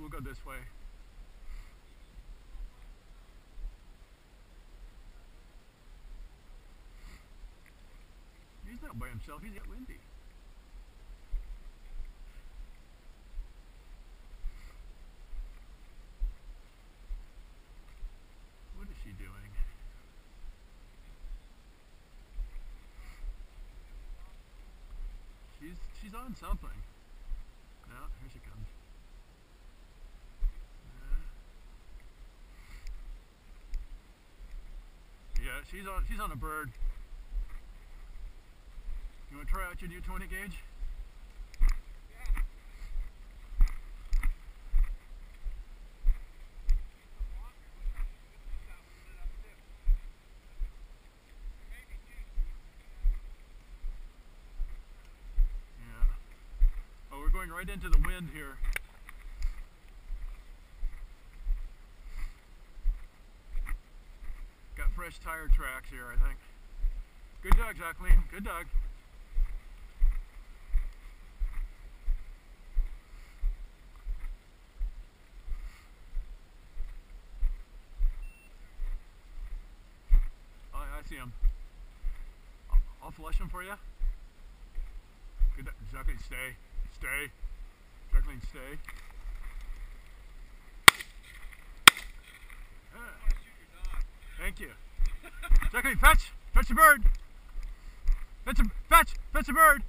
we'll go this way. He's not by himself, he's got Lindy. What is she doing? She's on something. No, here she comes. Yeah, she's on a bird. You want to try out your new 20 gauge? We're going right into the wind here. Got fresh tire tracks here, I think. Good dog, Jacqueline. Good dog. Oh, I see him. I'll flush him for you. Good dog. Jacqueline, stay. Stay. Jacqueline, stay. Thank you. Jacqueline, fetch! Fetch the bird! Fetch the bird!